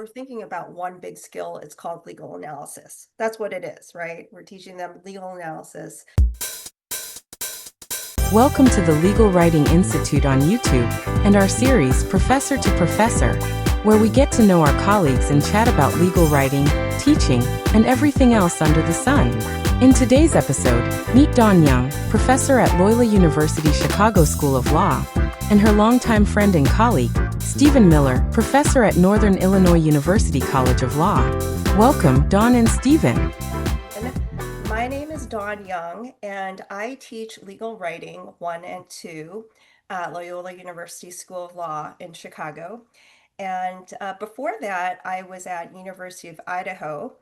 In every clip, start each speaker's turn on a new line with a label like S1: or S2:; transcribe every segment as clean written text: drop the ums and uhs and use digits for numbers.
S1: We're thinking about one big skill. It's called legal analysis. That's what it is, right? We're teaching them legal analysis.
S2: Welcome to the Legal Writing Institute on YouTube and our series Professor to Professor, where we get to know our colleagues and chat about legal writing, teaching, and everything else under the sun. In today's episode, meet Dawn Young, professor at Loyola University Chicago School of Law, and her longtime friend and colleague, Stephen Miller, professor at Northern Illinois University College of Law. Welcome, Dawn and Stephen.
S1: My name is Dawn Young, and I teach legal writing 1 and 2 at Loyola University School of Law in Chicago. And before that, I was at University of Idaho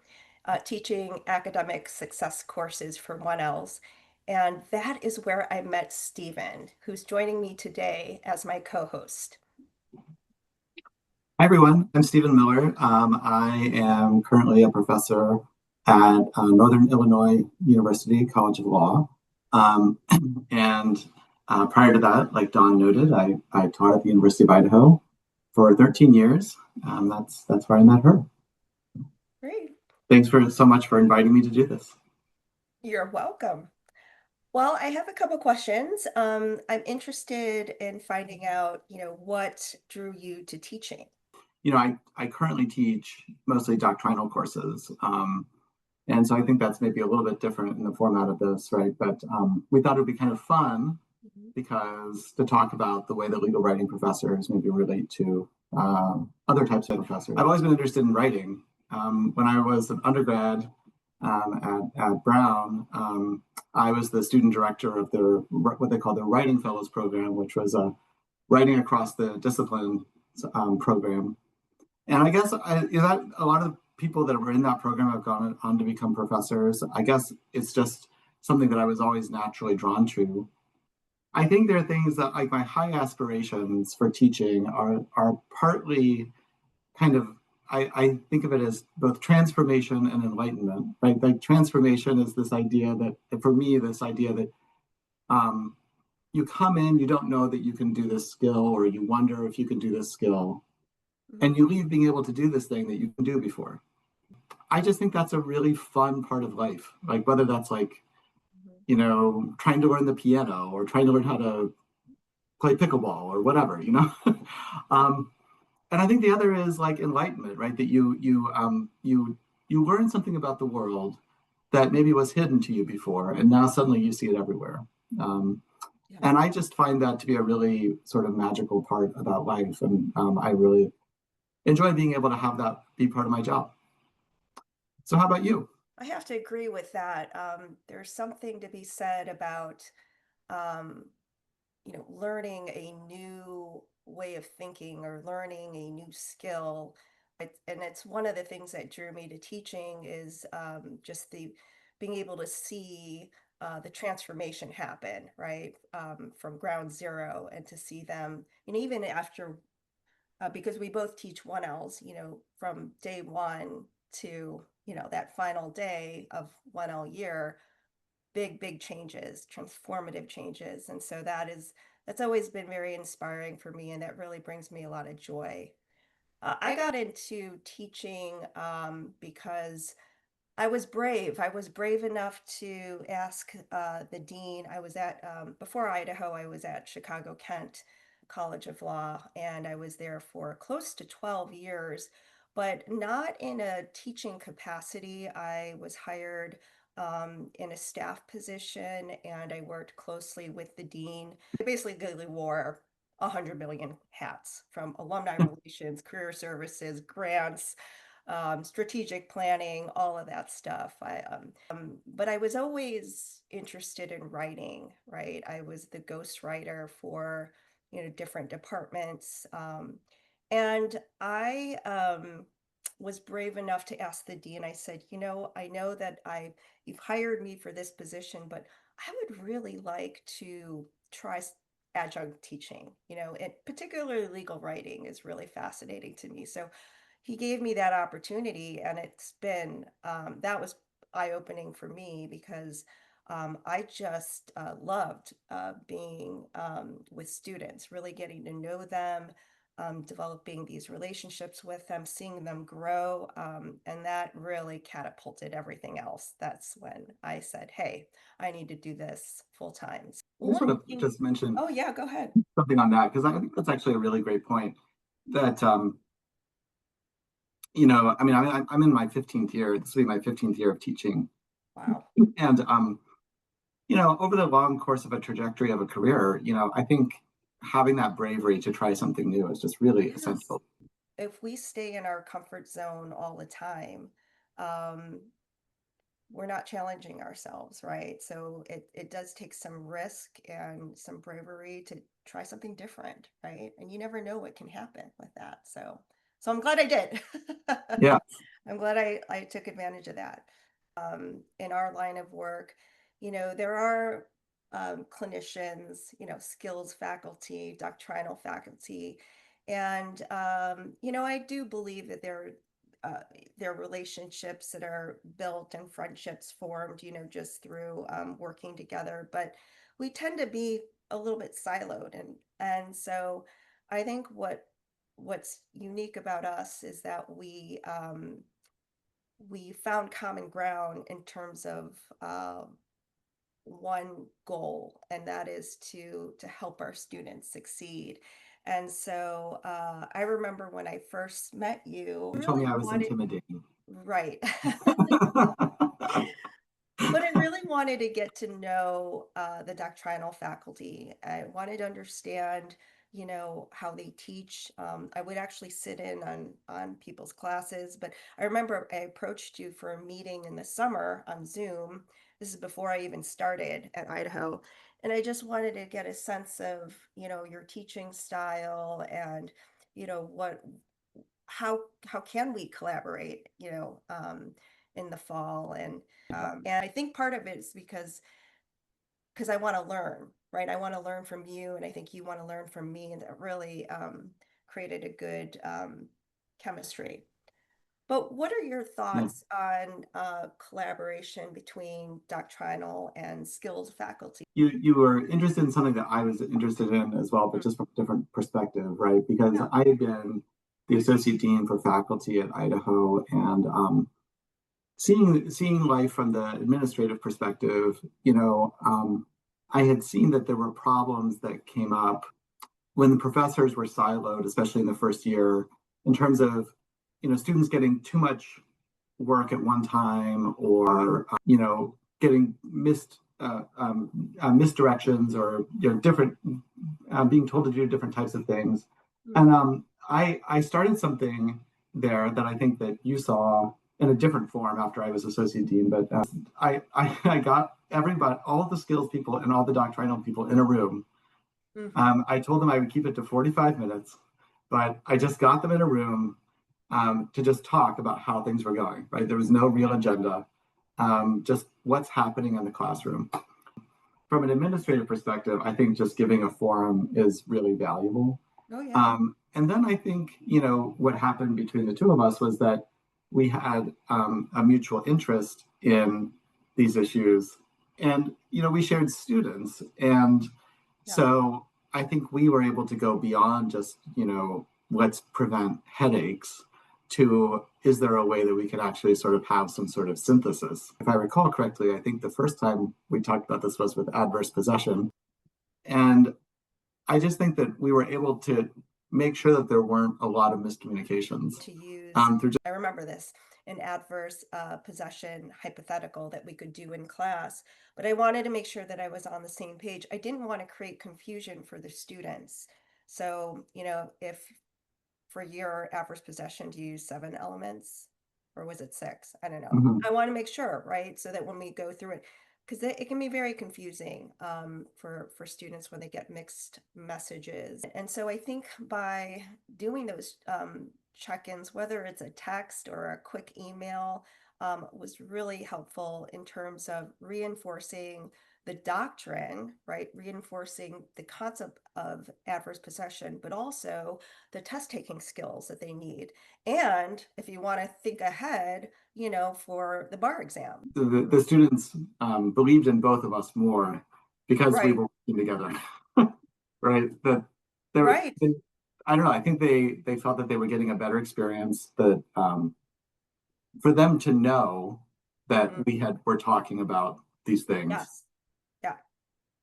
S1: teaching academic success courses for 1Ls. And that is where I met Stephen, who's joining me today as my co-host.
S3: Hi, everyone. I'm Stephen Miller. I am currently a professor at Northern Illinois University College of Law. And prior to that, like Dawn noted, I taught at the University of Idaho for 13 years. That's where I met her.
S1: Great.
S3: Thanks so much for inviting me to do this.
S1: You're welcome. Well, I have a couple questions. I'm interested in finding out, what drew you to teaching?
S3: I currently teach mostly doctrinal courses. And so I think that's maybe a little bit different in the format of this, right? But we thought it would be kind of fun because to talk about the way that legal writing professors maybe relate to other types of professors. I've always been interested in writing. When I was an undergrad at Brown, I was the student director of what they call the Writing Fellows program, which was a writing across the discipline program. And I guess that a lot of people that were in that program have gone on to become professors. I guess it's just something that I was always naturally drawn to. I think there are things that, like, my high aspirations for teaching are partly kind of, I think of it as both transformation and enlightenment, right? Like, transformation is this idea that, for me, you come in, you don't know that you can do this skill, or you wonder if you can do this skill, and you leave being able to do this thing that you can do before. I just think that's a really fun part of life. Like, whether that's trying to learn the piano or trying to learn how to play pickleball or whatever, And I think the other is like enlightenment, right? That you learn something about the world that maybe was hidden to you before, and now suddenly you see it everywhere. And I just find that to be a really sort of magical part about life, and I really enjoy being able to have that be part of my job. So how about you?
S1: I have to agree with that. There's something to be said about, learning a new way of thinking or learning a new skill. And it's one of the things that drew me to teaching is just the being able to see the transformation happen, right? From ground zero, and to see them, and even after, because we both teach 1Ls, from day one to, that final day of 1L year, big changes, transformative changes. And so that's always been very inspiring for me, and that really brings me a lot of joy. I got into teaching because I was brave. I was brave enough to ask the dean. I was at, before Idaho, I was at Chicago Kent College of Law, and I was there for close to 12 years, but not in a teaching capacity. I was hired in a staff position, and I worked closely with the dean. I basically wore 100 million hats, from alumni relations, career services, grants, strategic planning, all of that stuff. But I was always interested in writing, right? I was the ghostwriter for, different departments. And I was brave enough to ask the dean. I said, I know that you've hired me for this position, but I would really like to try adjunct teaching, and particularly legal writing is really fascinating to me. So he gave me that opportunity, and it's been, that was eye-opening for me, because I just loved being with students, really getting to know them, developing these relationships with them, seeing them grow. And that really catapulted everything else. That's when I said, hey, I need to do this full time.
S3: I just
S1: One
S3: want to
S1: thing,
S3: just mention
S1: oh, yeah, go ahead.
S3: something on that because I think that's actually a really great point. That you know, I mean, I'm in my 15th year. This will be my 15th year of teaching,
S1: Wow.
S3: and you know, over the long course of a trajectory of a career, you know, I think having that bravery to try something new is just really
S1: Yes.
S3: essential.
S1: If we stay in our comfort zone all the time, um, we're not challenging ourselves, right? So it does take some risk and some bravery to try something different, right? And you never know what can happen with that. So I'm glad I did.
S3: Yeah.
S1: I'm glad I took advantage of that. In our line of work, there are clinicians, skills faculty, doctrinal faculty, and I do believe that uh, there are relationships that are built and friendships formed, just through working together. But we tend to be a little bit siloed, and so I think what's unique about us is that we found common ground in terms of one goal, and that is to help our students succeed. And so I remember when I first met you,
S3: You told me
S1: really
S3: I was
S1: wanted,
S3: intimidating.
S1: right. But I really wanted to get to know the doctrinal faculty. I wanted to understand, how they teach. I would actually sit in on people's classes, but I remember I approached you for a meeting in the summer on Zoom. This is before I even started at Idaho, and I just wanted to get a sense of, your teaching style and, what how can we collaborate, in the fall and I think part of it is because I want to learn, right? I want to learn from you, and I think you want to learn from me, and that really created a good chemistry. But what are your
S3: Yeah.
S1: thoughts on collaboration between doctrinal and skills faculty?
S3: You were interested in something that I was interested in as well, but
S1: Mm.
S3: just from a different perspective, right? Because
S1: Yeah.
S3: I had been the associate dean for faculty at Idaho, and seeing life from the administrative perspective, you know, I had seen that there were problems that came up when the professors were siloed, especially in the first year, in terms of, you know, students getting too much work at one time, or you know, getting misdirections, or you know, different being told to do different types of things.
S1: Mm.
S3: And I started something there that I think that you saw in a different form after I was associate dean. But I got everybody, all of the skills people and all the doctrinal people in a room.
S1: Mhm.
S3: I told them I would keep it to 45 minutes, but I just got them in a room to just talk about how things were going, right? There was no real agenda, just what's happening in the classroom. From an administrative perspective, I think just giving a forum is really valuable.
S1: Oh, yeah.
S3: And then I think, you know, what happened between the two of us was that we had a mutual interest in these issues. And, you know, we shared students. And
S1: Yeah.
S3: so I think we were able to go beyond just, you know, let's prevent headaches to, is there a way that we could actually sort of have some sort of synthesis? If I recall correctly, I think the first time we talked about this was with adverse possession. And I just think that we were able to make sure that there weren't a lot of miscommunications
S1: To use,
S3: through just,
S1: I remember this, an adverse possession hypothetical that we could do in class, but I wanted to make sure that I was on the same page. I didn't want to create confusion for the students. So, if for your adverse possession, do you use 7 elements or was it 6? I don't know.
S3: mhm.
S1: I want to make sure, right? So that when we go through it, because it can be very confusing for students when they get mixed messages. And so I think by doing those check-ins, whether it's a text or a quick email, was really helpful in terms of reinforcing the doctrine, right? Reinforcing the concept of adverse possession, but also the test taking skills that they need. And if you want to think ahead, for the bar exam.
S3: The students believed in both of us more because we
S1: Right.
S3: were working together, right? That there,
S1: Right.
S3: I don't know. I think they felt that they were getting a better experience. That for them to know that
S1: Mhm.
S3: we're talking about these things
S1: Yes. Yeah.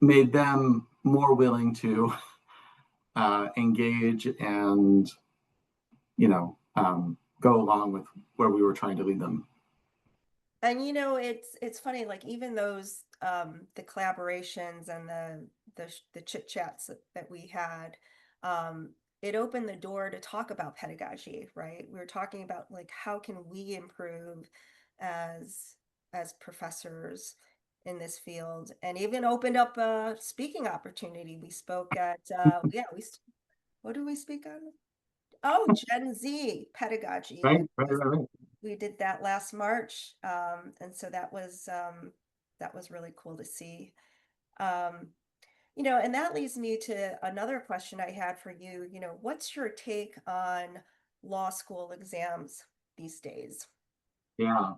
S3: made them more willing to engage and go along with where we were trying to lead them.
S1: And it's funny, like even those the collaborations and the chit chats that we had, um, it opened the door to talk about pedagogy, right? We were talking about like how can we improve as as professors in this field, and even opened up a speaking opportunity. We spoke at what do we speak on? Oh, Gen Z pedagogy.
S3: Right, right, right, right.
S1: We did that last March, and so that was really cool to see. Um, and that leads me to another question I had for you. What's your take on law school exams these days?
S3: Yeah.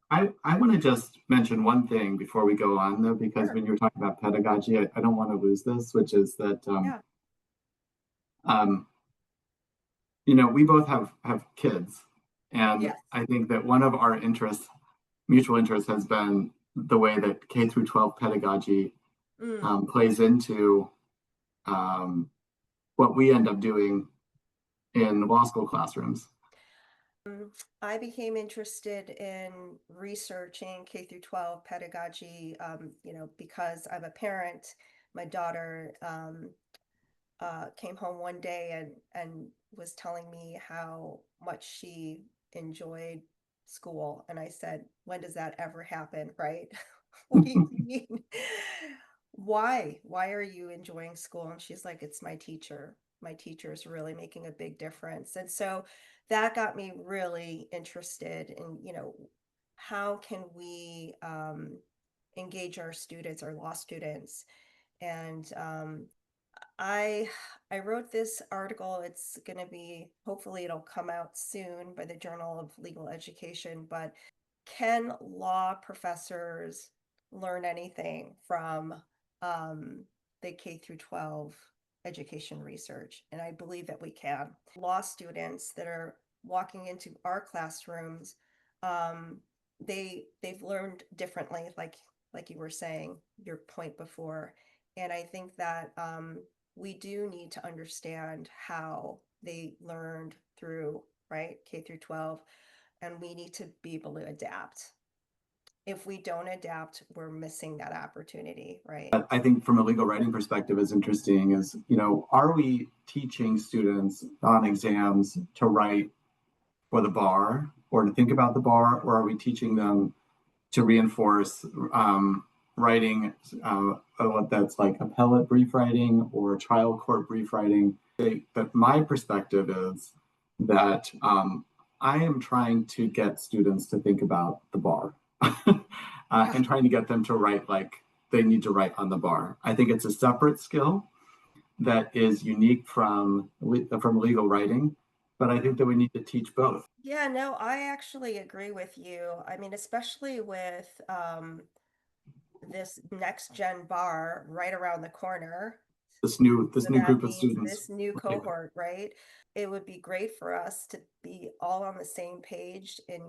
S3: I want to just mention one thing before we go on, though, because
S1: Sure.
S3: when you're talking about pedagogy, I don't want to lose this, which is that
S1: Yeah.
S3: um, we both have kids, and
S1: Yes.
S3: I think that one of our mutual interests, has been the way that K through 12 pedagogy
S1: Mm.
S3: plays into um, what we end up doing in law school classrooms.
S1: I became interested in researching K through 12 pedagogy, because I'm a parent. My daughter came home one day and was telling me how much she enjoyed school, and I said, when does that ever happen, right? What do you mean? Why are you enjoying school? And she's like, it's my teacher. My teacher is really making a big difference. And so that got me really interested in, how can we engage our students, our law students, and I I wrote this article. It's going to be, hopefully it'll come out soon by the Journal of Legal Education, but can law professors learn anything from the K through 12 education research? And I believe that we can. Law students that are walking into our classrooms, they've learned differently, like you were saying, your point before. And I think that we do need to understand how they learned through, right, K through 12, and we need to be able to adapt. If we don't adapt, we're missing that opportunity, right?
S3: I think from a legal writing perspective is interesting is, are we teaching students on exams to write for the bar or to think about the bar, or are we teaching them to reinforce writing what that's like appellate brief writing or trial court brief writing? But my perspective is that I am trying to get students to think about the bar
S1: Yeah.
S3: and trying to get them to write like they need to write on the bar. I think it's a separate skill that is unique from legal writing, but I think that we need to teach both.
S1: Yeah, no, I actually agree with you. I mean, especially with this next gen bar right around the corner.
S3: This
S1: So
S3: new
S1: that
S3: group of
S1: means
S3: students,
S1: this new
S3: right?
S1: cohort, right? It would be great for us to be all on the same page in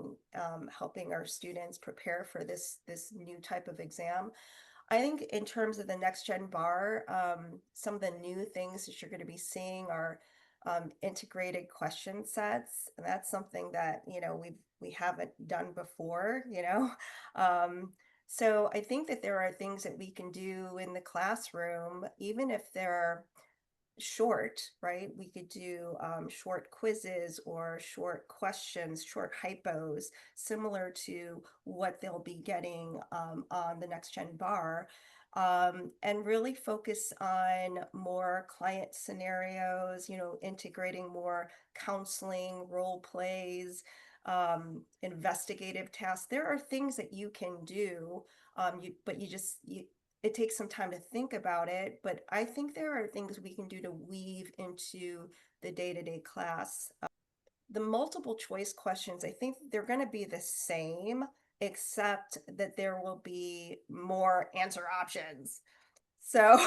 S1: helping our students prepare for this new type of exam. I think in terms of the next gen bar, some of the new things that you're going to be seeing are integrated question sets. And that's something that, we haven't done before, So I think that there are things that we can do in the classroom, even if they're short, right? We could do short quizzes or short questions, short hypos, similar to what they'll be getting on the next gen bar, and really focus on more client scenarios, integrating more counseling, role plays, investigative tasks. There are things that you can do, but it takes some time to think about it, but I think there are things we can do to weave into the day-to-day class. The multiple choice questions, I think they're going to be the same, except that there will be more answer options. So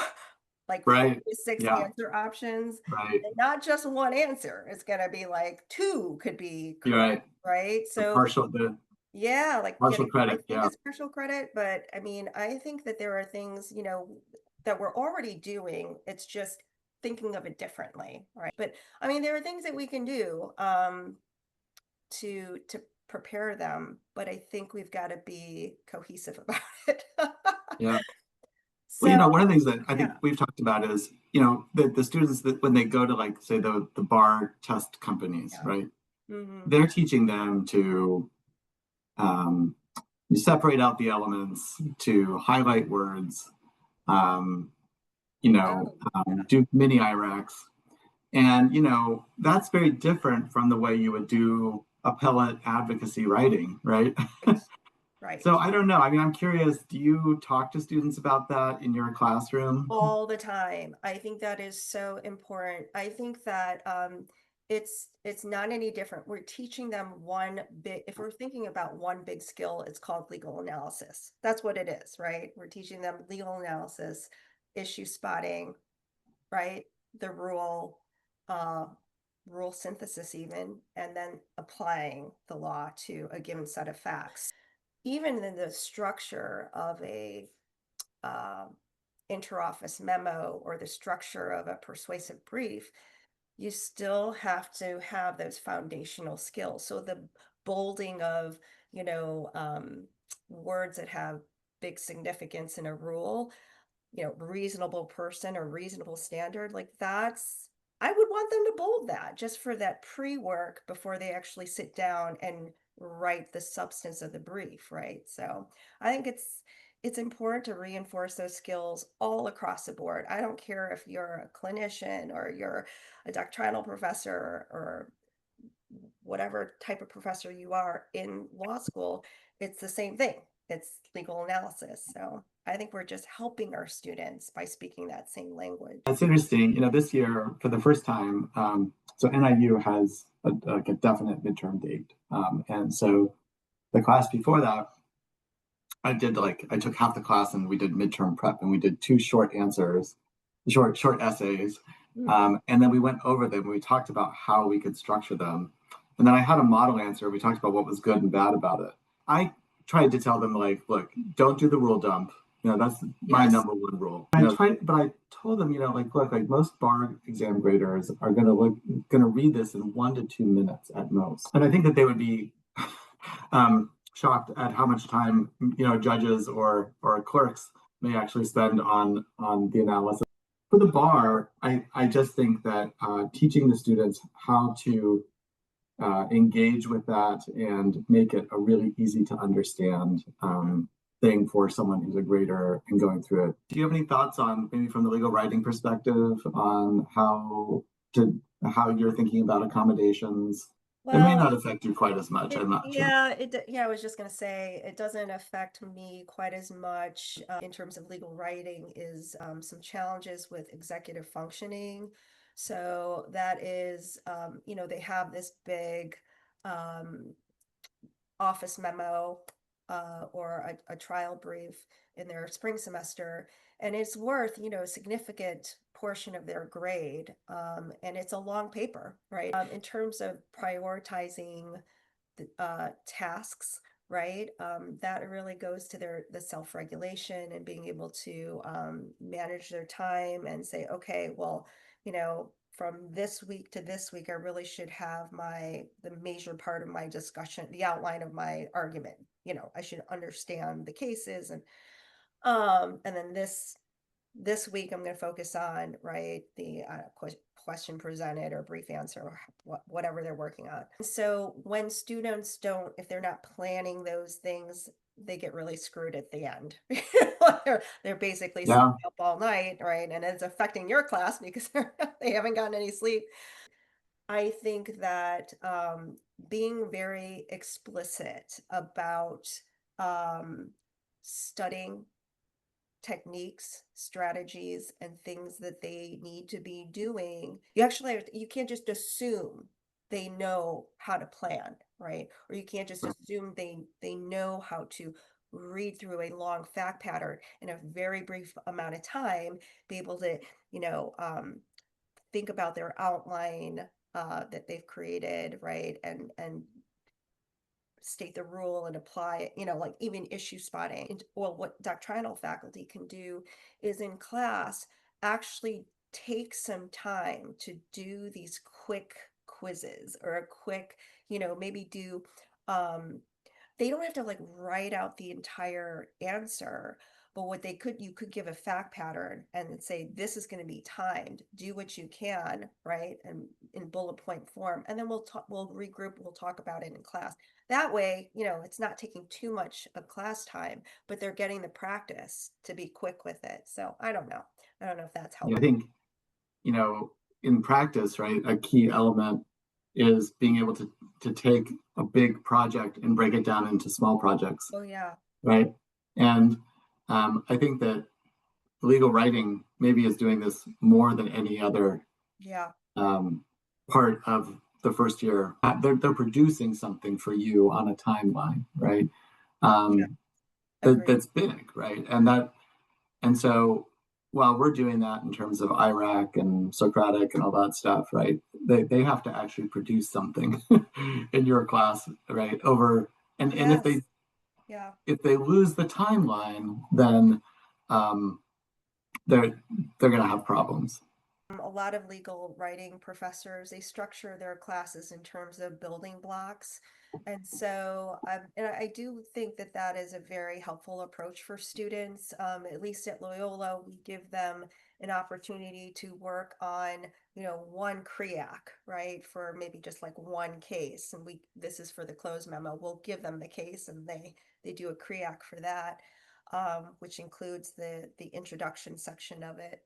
S1: like
S3: Right.
S1: 6
S3: Yeah.
S1: answer options,
S3: Right.
S1: and not just one answer. It's going to be like two could be
S3: You're
S1: correct,
S3: right.
S1: right?
S3: The
S1: So
S3: partial,
S1: yeah, like
S3: partial
S1: getting, I
S3: credit.
S1: think
S3: Yeah.
S1: it's partial credit, but I mean, I think that there are things, that we're already doing. It's just thinking of it differently, right? But I mean, there are things that we can do to prepare them, but I think we've got to be cohesive about it.
S3: Yeah. Well,
S1: So,
S3: one of the things that I think
S1: yeah.
S3: we've talked about is, the students that when they go to, like, say, the bar test companies,
S1: Yeah.
S3: right?
S1: Hmm.
S3: They're teaching them to um, separate out the elements, to highlight words, um,
S1: Oh, yeah.
S3: do mini IRACs. And, that's very different from the way you would do appellate advocacy writing, right?
S1: Right.
S3: So
S1: Right.
S3: I don't know. I mean, I'm curious, do you talk to students about that in your classroom?
S1: All the time. I think that is so important. I think that it's not any different. We're teaching them one big, if we're thinking about one big skill, it's called legal analysis. That's what it is, right? We're teaching them legal analysis, issue spotting, right? The uh, rule synthesis even, and then applying the law to a given set of facts. Even in the structure of a um, interoffice memo or the structure of a persuasive brief, you still have to have those foundational skills. So the bolding of, you know, um, words that have big significance in a rule, reasonable person or reasonable standard, like I would want them to bold that just for that pre-work before they actually sit down and write the substance of the brief, right? So I think it's important to reinforce those skills all across the board. I don't care if you're a clinician or you're a doctrinal professor or whatever type of professor you are in law school, it's the same thing. It's legal analysis. So I think we're just helping our students by speaking that same language.
S3: It's interesting, this year for the first time, so NIU has like a definite midterm date. And so the class before that, I took half the class and we did midterm prep and we did two short answers, short essays.
S1: Mm.
S3: And then we went over them and we talked about how we could structure them. And then I had a model answer. We talked about what was good and bad about it. I tried to tell them, like, look, don't do the rule dump. That's my
S1: Yes.
S3: number one rule. But I told them, like, look, like most bar exam graders are gonna read this in 1 to 2 minutes at most. And I think that they would be shocked at how much time, judges or clerks may actually spend on the analysis. For the bar, I just think that teaching the students how to engage with that and make it a really easy to understand thing for someone who's a grader and going through it. Do you have any thoughts on, maybe from the legal writing perspective, on how you're thinking about accommodations? It may
S1: Well,
S3: not affect you quite as much. I'm not sure.
S1: yeah, I was just going to say it doesn't affect me quite as much in terms of legal writing is some challenges with executive functioning. So that is, they have this big um, office memo or a trial brief in their spring semester, and it's worth, a significant portion of their grade. And it's a long paper, right? In terms of prioritizing tasks, right? That really goes to the self-regulation and being able to manage their time and say, okay, well, from this week to this week, I really should have the major part of my discussion, the outline of my argument. I should understand the cases and then this week I'm going to focus on, right, the question presented or brief answer or whatever they're working on. So when students don't, if they're not planning those things, they get really screwed at the end. They're basically staying
S3: Yeah.
S1: up all night, right? And it's affecting your class because they haven't gotten any sleep. I think that being very explicit about studying techniques, strategies, and things that they need to be doing. You can't just assume they know how to plan, right? Or you can't just assume they know how to read through a long fact pattern in a very brief amount of time, be able to, you know, think about their outline that they've created, right? And state the rule and apply it, you know, like even issue spotting. Well, what doctrinal faculty can do is in class actually take some time to do these quick quizzes or a quick, you know, maybe do um they don't have to like write out the entire answer, but what they could, you could give a fact pattern and say, this is going to be timed, do what you can, right? And in bullet point form, and then we'll talk, we'll regroup, we'll talk about it in class. That way, you know, it's not taking too much of class time, but they're getting the practice to be quick with it. So I don't know. I don't know if that's
S3: Yeah, I
S1: helpful.
S3: think, you know, in practice, right, a key element is being able to take a big project and break it down into small projects,
S1: Oh yeah.
S3: right? And I think that legal writing maybe is doing this more than any other
S1: Yeah.
S3: um, part of the first year. They're producing something for you on a timeline, right?
S1: Yeah.
S3: Um,
S1: Agree.
S3: that's big, right? And so while we're doing that in terms of IRAC and Socratic and all that stuff, right? They have to actually produce something in your class, right? Over and
S1: Yes. Yeah.
S3: if they lose the timeline, then um, they're they're gonna have problems.
S1: A lot of legal writing professors, they structure their classes in terms of building blocks. And so, and I do think that that is a very helpful approach for students. At least at Loyola, we give them an opportunity to work on, you know, one CREAC, right? For maybe just like one case. And this is for the close memo. We'll give them the case and they do a CREAC for that, which includes the introduction section of it.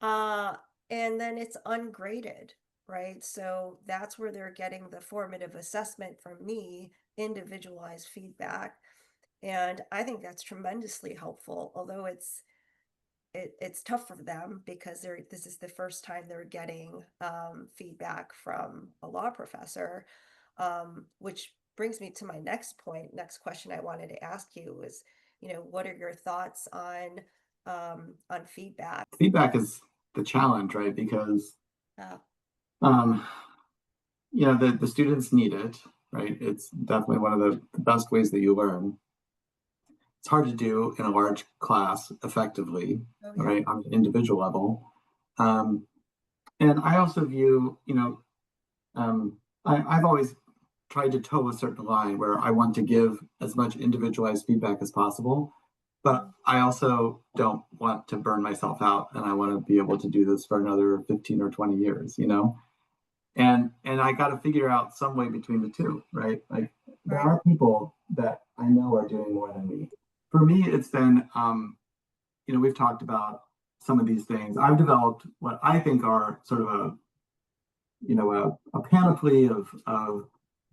S1: Uh, and then it's ungraded, right? So that's where they're getting the formative assessment from me, individualized feedback. And I think that's tremendously helpful, although it's tough for them because this is the first time they're getting feedback from a law professor, which brings me to my next point. Next question I wanted to ask you was, you know, what are your thoughts on feedback?
S3: Feedback is the challenge, right? Because
S1: Uh,
S3: um, you know the students need it, right? It's definitely one of the best ways that you learn. It's hard to do in a large class effectively,
S1: oh yeah.
S3: right, on an individual level. Um, and I also view, you know, I've always tried to toe a certain line where I want to give as much individualized feedback as possible, but
S1: Mhm.
S3: I also don't want to burn myself out, and I want to be able to do this for another 15 or 20 years, you know? And I got to figure out some way between the two, right? Like there
S1: Right.
S3: are people that I know are doing more than me. For me, it's been, you know, we've talked about some of these things. I've developed what I think are sort of a, you know, a panoply of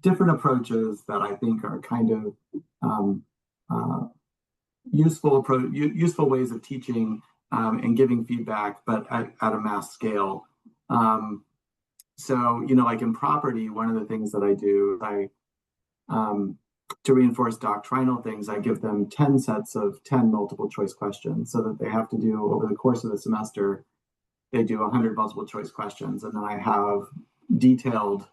S3: different approaches that I think are kind of um, uh, useful ways of teaching and giving feedback, but at a mass scale. Um, so, you know, like in property, one of the things that I do, um, to reinforce doctrinal things, I give them 10 sets of 10 multiple choice questions so that they have to do over the course of the semester, they do 100 multiple choice questions. And then I have detailed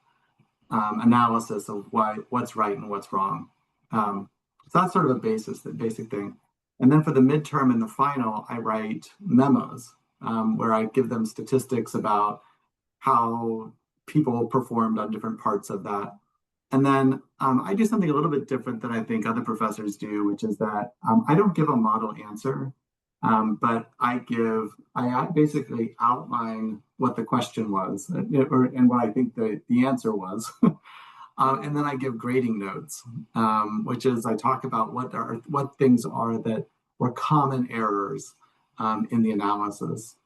S3: analysis of what's right and what's wrong. So that's sort of a the basic thing. And then for the midterm and the final, I write memos where I give them statistics about how people performed on different parts of that. And then I do something a little bit different than I think other professors do, which is that I don't give a model answer, but I basically outline what the question was and what I think the answer was.
S1: Mhm.
S3: And then I give grading notes, which is I talk about what things are that were common errors in the analysis.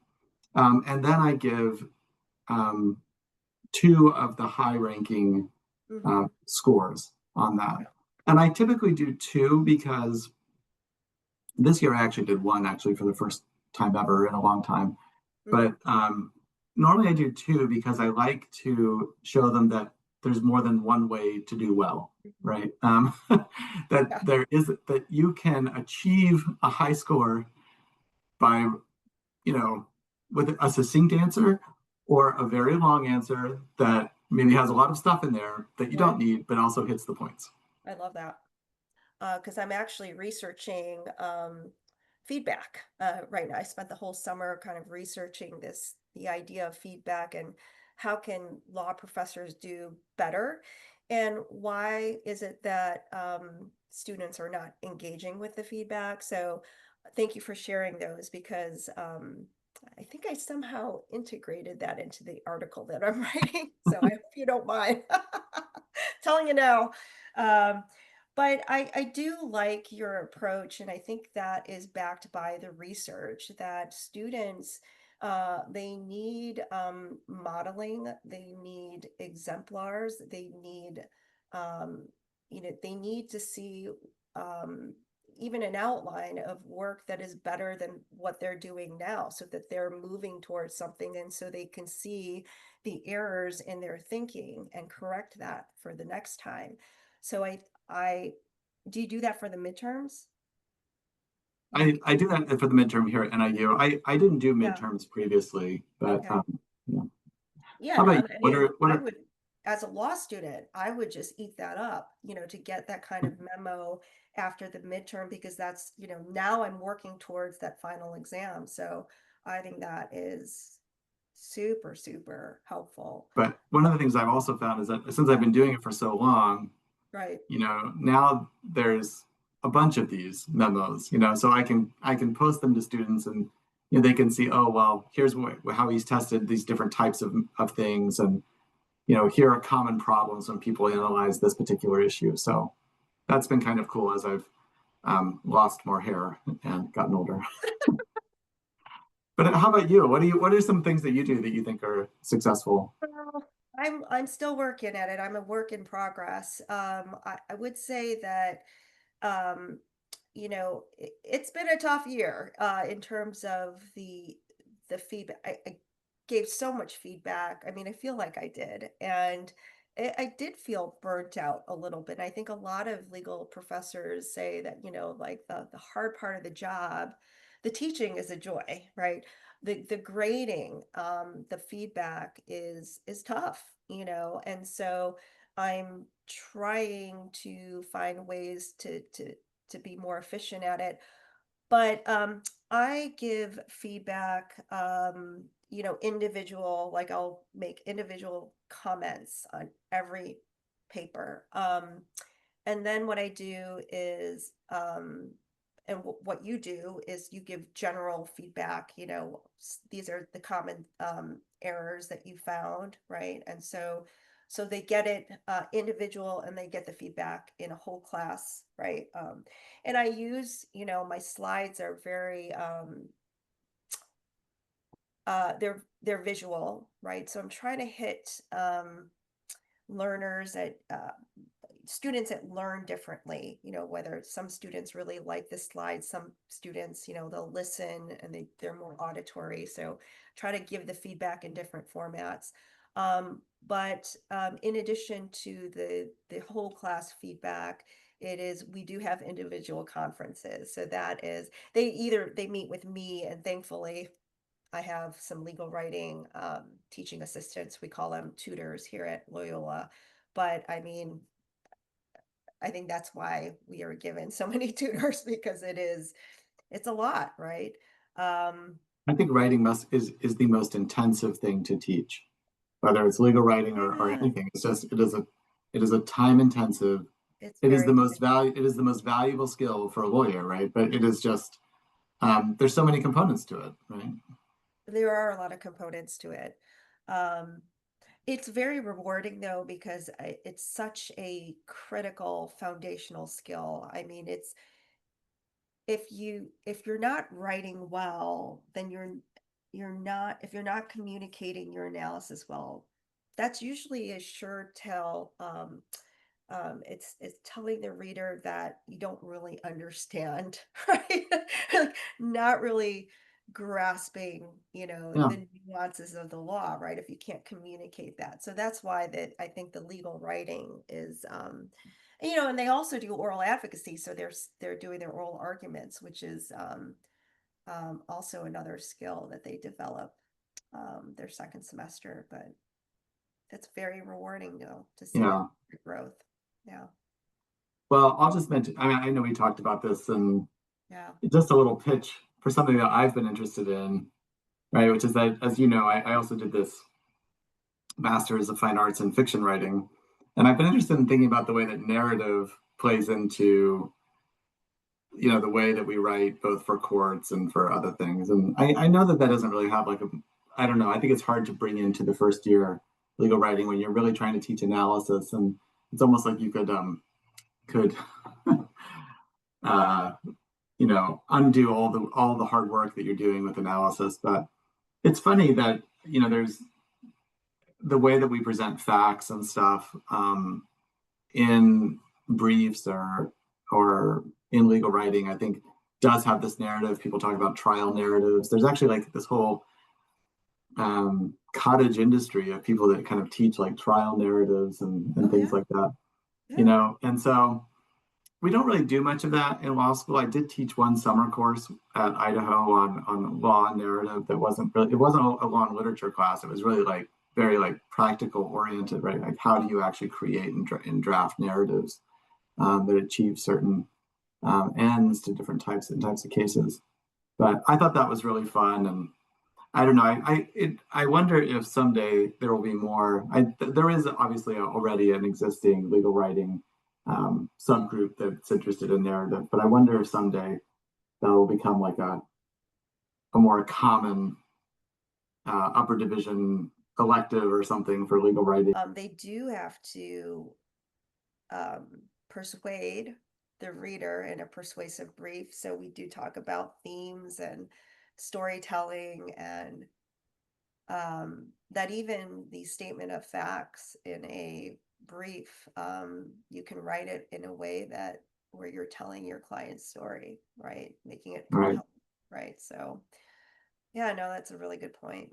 S3: And then I give um, two of the high ranking
S1: Mhm.
S3: scores on that. And I typically do two because this year I actually did one actually for the first time ever in a long time. But
S1: Mhm.
S3: normally I do two because I like to show them that there's more than one way to do well. right? That
S1: Yeah,
S3: there is that you can achieve a high score by, you know, with a succinct answer or a very long answer that maybe has a lot of stuff in there that you
S1: right.
S3: don't need, but also hits the points.
S1: I love that. Because I'm actually researching feedback right now. I spent the whole summer kind of researching the idea of feedback and how can law professors do better, and why is it that students are not engaging with the feedback. So thank you for sharing those because I think I somehow integrated that into the article that I'm writing. So I hope you don't mind telling you now. Um, but I do like your approach, and I think that is backed by the research that students they need modeling, they need exemplars, they need um, they need to see um, even an outline of work that is better than what they're doing now, so that they're moving towards something, and so they can see the errors in their thinking and correct that for the next time. So I do you do that for the midterms?
S3: I do that for the midterm here at NIU. I didn't do
S1: Yeah.
S3: midterms previously, but
S1: Okay.
S3: yeah.
S1: Yeah,
S3: How
S1: and
S3: about you?
S1: I
S3: What
S1: mean,
S3: are what
S1: I
S3: are
S1: would, as a law student, I would just eat that up, to get that kind of memo after the midterm, because that's, now I'm working towards that final exam. So I think that is super, super helpful.
S3: but one of the things I've also found is that since I've been doing it for so long,
S1: Right.
S3: now there's a bunch of these memos, so I can post them to students and they can see, oh well, here's how he's tested these different types of things, and here are common problems when people analyze this particular issue. So that's been kind of cool as I've lost more hair and gotten older. But how about you? What are some things that you do that you think are successful?
S1: Well, I'm still working at it. I'm a work in progress. I would say that um, it's been a tough year in terms of the feedback. I gave so much feedback. I mean, I feel like I did, and I did feel burnt out a little bit. I think a lot of legal professors say that, like the hard part of the job, the teaching is a joy, right? The grading, the feedback is tough, and so I'm trying to find ways to be more efficient at it. But I give feedback, individual, like I'll make individual comments on every paper. And then what I do is, and what you do is you give general feedback, these are the common errors that you found, right? And so they get it individual, and they get the feedback in a whole class, right? And I use, my slides are very they're visual, right? So I'm trying to hit learners at students that learn differently, whether some students really like the slides, some students, they'll listen and they're more auditory. So try to give the feedback in different formats. But in addition to the whole class feedback, we do have individual conferences. So that is, they meet with me, and thankfully I have some legal writing teaching assistants. We call them tutors here at Loyola. But I mean, I think that's why we are given so many tutors, because it's a lot, right? Um,
S3: I think writing is the most intensive thing to teach, whether it's legal writing or
S1: yeah,
S3: anything. It is a time intensive.
S1: it's
S3: It is
S1: very
S3: the most
S1: time.
S3: value. It is the most valuable skill for a lawyer, right? But it is just there's so many components to it, right?
S1: There are a lot of components to it. Um, it's very rewarding though, because it's such a critical foundational skill. I mean, it's if you're not writing well, then you're not if you're not communicating your analysis well, that's usually a sure tell. It's telling the reader that you don't really understand, right? Like, not really grasping,
S3: Yeah.
S1: the nuances of the law, right? If you can't communicate that. So that's why that I think the legal writing is And they also do oral advocacy, so they're doing their oral arguments, which is also another skill that they develop their second semester. But it's very rewarding, to see their
S3: Yeah.
S1: growth. Yeah,
S3: Well, I'll just mention, I mean, I know we talked about this and
S1: yeah.
S3: just a little pitch for something that I've been interested in, right? Which is that, as you know, I also did this master's of fine arts in fiction writing. And I've been interested in thinking about the way that narrative plays into, the way that we write both for courts and for other things. And I know that doesn't really have like a, I don't know, I think it's hard to bring into the first year legal writing when you're really trying to teach analysis. And it's almost like you could uh, undo all the hard work that you're doing with analysis. But it's funny that, there's the way that we present facts and stuff in briefs or in legal writing, I think does have this narrative. People talk about trial narratives. There's actually like this whole cottage industry of people that kind of teach like trial narratives and
S1: Oh
S3: things
S1: yeah,
S3: like that,
S1: yeah.
S3: and so we don't really do much of that in law school. I did teach one summer course at Idaho on law and narrative. That wasn't really, it wasn't a long literature class. It was really like very like practical oriented, right? Like how do you actually create and draft narratives that achieve certain ends to different types of cases. But I thought that was really fun, and I don't know. I wonder if someday there will be more. There is obviously already an existing legal writing subgroup that's interested in narrative, but I wonder if someday that will become like a more common upper division elective or something for legal writing.
S1: They do have to um, persuade the reader in a persuasive brief. So we do talk about themes and storytelling, and that even the statement of facts in a brief, you can write it in a way that where you're telling your client's story, right? Making it
S3: Right.
S1: compelling, right? So, yeah, no, that's a really good point.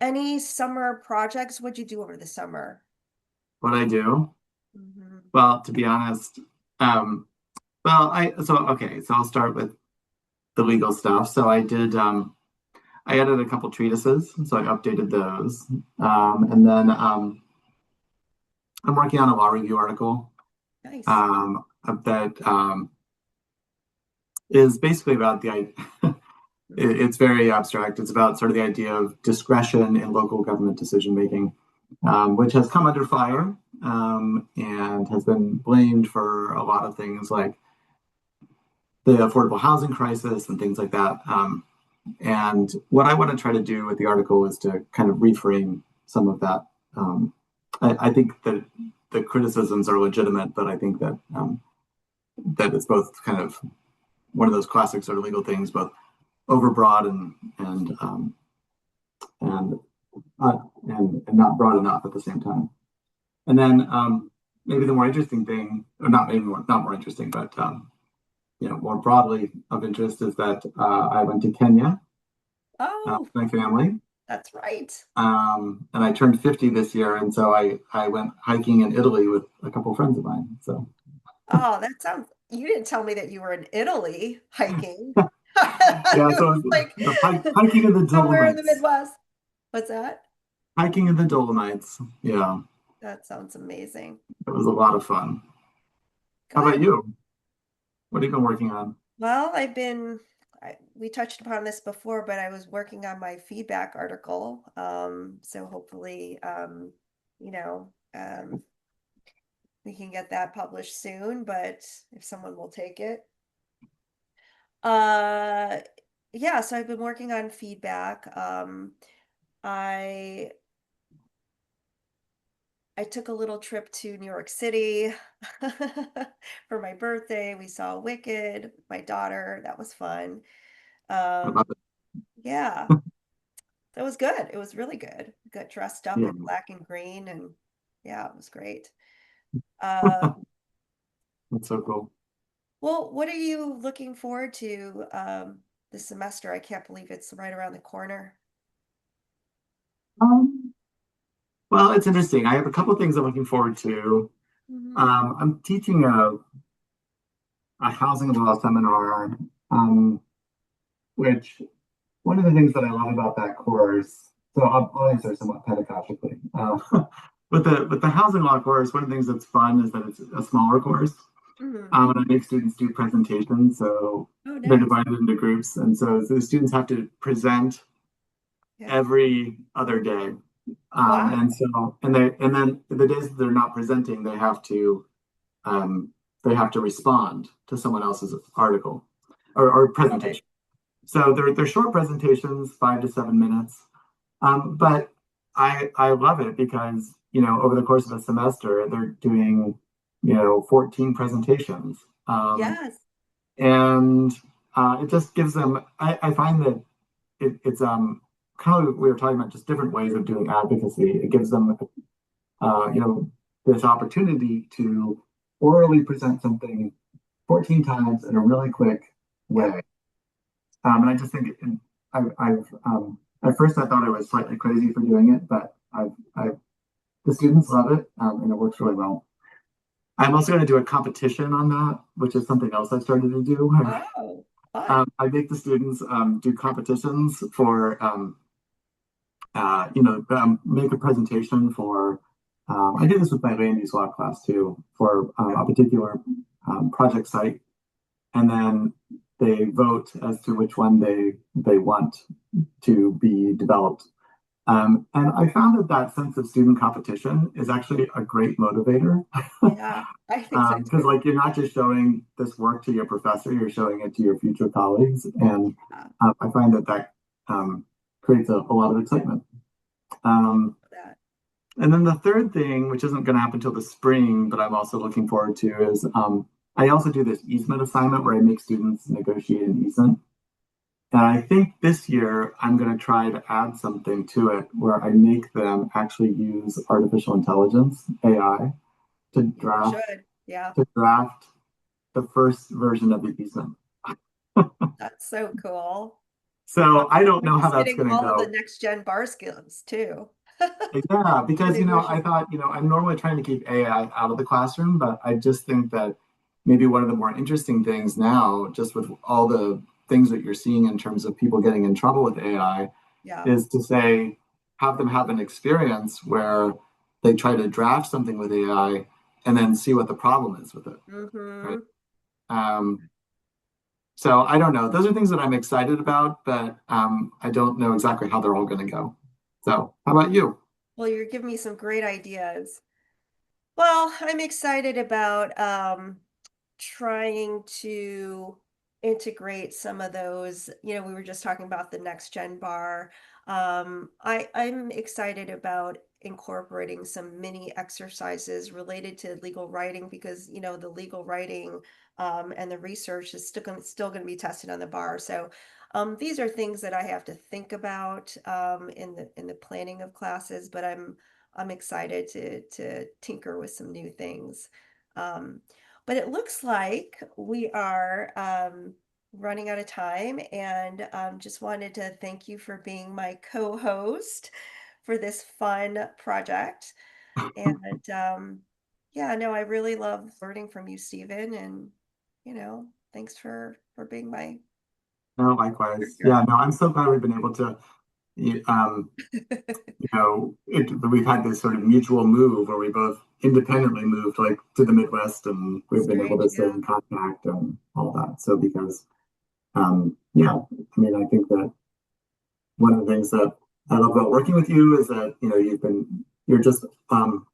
S1: Any summer projects? What'd you do over the summer?
S3: What I do?
S1: Hmm.
S3: Well, to be honest, um, well, so I'll start with the legal stuff. So I added a couple treatises, so I updated those. And then I'm working on a law review article
S1: Nice.
S3: that is basically about it's very abstract. It's about sort of the idea of discretion in local government decision making, which has come under fire and has been blamed for a lot of things like the affordable housing crisis and things like that. And what I want to try to do with the article is to kind of reframe some of that. I think that the criticisms are legitimate, but I think that it's both kind of one of those classic sort of legal things, both overbroad and and not broad enough at the same time. And then maybe the more interesting thing, or not maybe more, not more interesting, but more broadly of interest is that I went to Kenya
S1: Oh,
S3: with my family.
S1: that's right.
S3: And I turned 50 this year, and so I went hiking in Italy with a couple of friends of mine. So
S1: Oh, that sounds, you didn't tell me that you were in Italy hiking.
S3: yeah,
S1: It
S3: so
S1: was like
S3: hiking in the
S1: somewhere in the
S3: Dolomites,
S1: Midwest. What's that?
S3: hiking in the Dolomites. Yeah,
S1: That sounds amazing.
S3: it was a lot of fun. How about
S1: Good.
S3: you? What have you been working on?
S1: Well, we touched upon this before, but I was working on my feedback article. So hopefully, you know, we can get that published soon, but if someone will take it. Uh, yeah, so I've been working on feedback. I I took a little trip to New York City for my birthday. We saw Wicked, my daughter. That was fun.
S3: I love
S1: Um,
S3: it.
S1: yeah, that was good. It was really good. Got dressed up
S3: Yeah,
S1: in black and green, and yeah, it was great. Uh,
S3: that's so cool.
S1: well, what are you looking forward to this semester? I can't believe it's right around the corner.
S3: Um, well, it's interesting. I have a couple of things I'm looking forward to.
S1: Mhm.
S3: I'm teaching a housing law seminar, which one of the things that I love about that course, so I'll answer somewhat pedagogically. With the housing law course, one of the things that's fun is that it's a smaller course.
S1: Mhm.
S3: And I make students do presentations, so
S1: Oh,
S3: they're
S1: nice.
S3: divided into groups, and so the students have to present
S1: Yeah.
S3: every other day.
S1: Wow.
S3: And then the days that they're not presenting, um, they have to respond to someone else's article or
S1: Got
S3: presentation. So they're short presentations, 5 to 7 minutes. But I love it because over the course of a semester they're doing 14 presentations,
S1: Yes.
S3: and it just gives them. I find that it's kind of we were talking about just different ways of doing advocacy. It gives them you know this opportunity to orally present something 14 times in a really quick
S1: Yep.
S3: way. And I just think I've at first I thought I was slightly crazy for doing it, but the students love it, and it works really well. I'm also going to do a competition on that, which is something else I started to do.
S1: Oh, fun.
S3: I make the students do competitions for, make a presentation for. I did this with my land use law class too, for a particular project site, and then they vote as to which one they want to be developed. And I found that that sense of student competition is actually a great motivator
S1: Yeah, I think so
S3: because,
S1: too.
S3: like, you're not just showing this work to your professor, you're showing it to your future colleagues. And
S1: Yeah,
S3: I find that creates a lot of excitement.
S1: I love
S3: Um,
S1: that.
S3: and then the third thing, which isn't going to happen until the spring, but I'm also looking forward to, is I also do this easement assignment where I make students negotiate an easement. And I think this year I'm going to try to add something to it where I make them actually use artificial intelligence, AI, to
S1: You
S3: draft
S1: should. Yeah,
S3: to draft the first version of the easement.
S1: that's so cool.
S3: So I don't
S1: You're
S3: know how
S1: just
S3: that's
S1: getting
S3: going to
S1: all of the
S3: go.
S1: next gen bar skills too.
S3: Yeah,
S1: The
S3: because
S1: new
S3: I
S1: version.
S3: thought I'm normally trying to keep AI out of the classroom, but I just think that maybe one of the more interesting things now, just with all the things that you're seeing in terms of people getting in trouble with AI,
S1: Yeah.
S3: is to say have them have an experience where they try to draft something with AI and then see what the problem is with it. Right.
S1: Mm-hmm.
S3: Um, so I don't know. Those are things that I'm excited about, but I don't know exactly how they're all going to go. So how about you?
S1: Well, you're giving me some great ideas. Well, I'm excited about trying to integrate some of those. We were just talking about the next gen bar. I'm excited about incorporating some mini exercises related to legal writing because the legal writing and the research is still going to be tested on the bar. So these are things that I have to think about in the planning of classes, but I'm excited to tinker with some new things. Um, but it looks like we are running out of time, and just wanted to thank you for being my co-host for this fun project. And yeah, no, I really love learning from you, Stephen, and thanks for being my
S3: No,
S1: teacher
S3: likewise.
S1: here.
S3: Yeah, no, I'm so glad we've been able to, we've had this sort of mutual move where we both independently moved like to the Midwest and we've been able
S1: Strange,
S3: to stay
S1: yeah.
S3: in contact and all that. So because, yeah, I mean, I think that one of the things that I love about working with you is that, you're just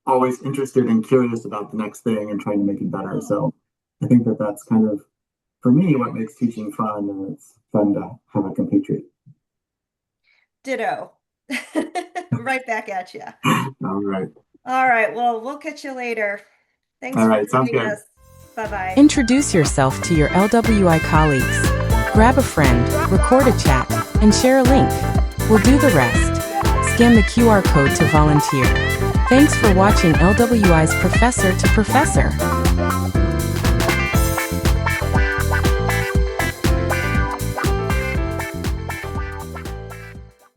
S3: always interested and curious about the next thing and trying to make it better.
S1: Oh,
S3: So I think that that's kind of, for me, what makes teaching fun, and it's fun to have a compatriot.
S1: ditto. Right back at you.
S3: All right.
S1: All right. Well, we'll catch you later. Thanks
S3: All
S1: for
S3: right. Sounds
S1: joining
S3: good.
S1: us. Bye-bye.
S2: Introduce yourself to your LWI colleagues. Grab a friend, record a chat, and share a link. We'll do the rest. Scan the QR code to volunteer. Thanks for watching LWI's Professor to Professor.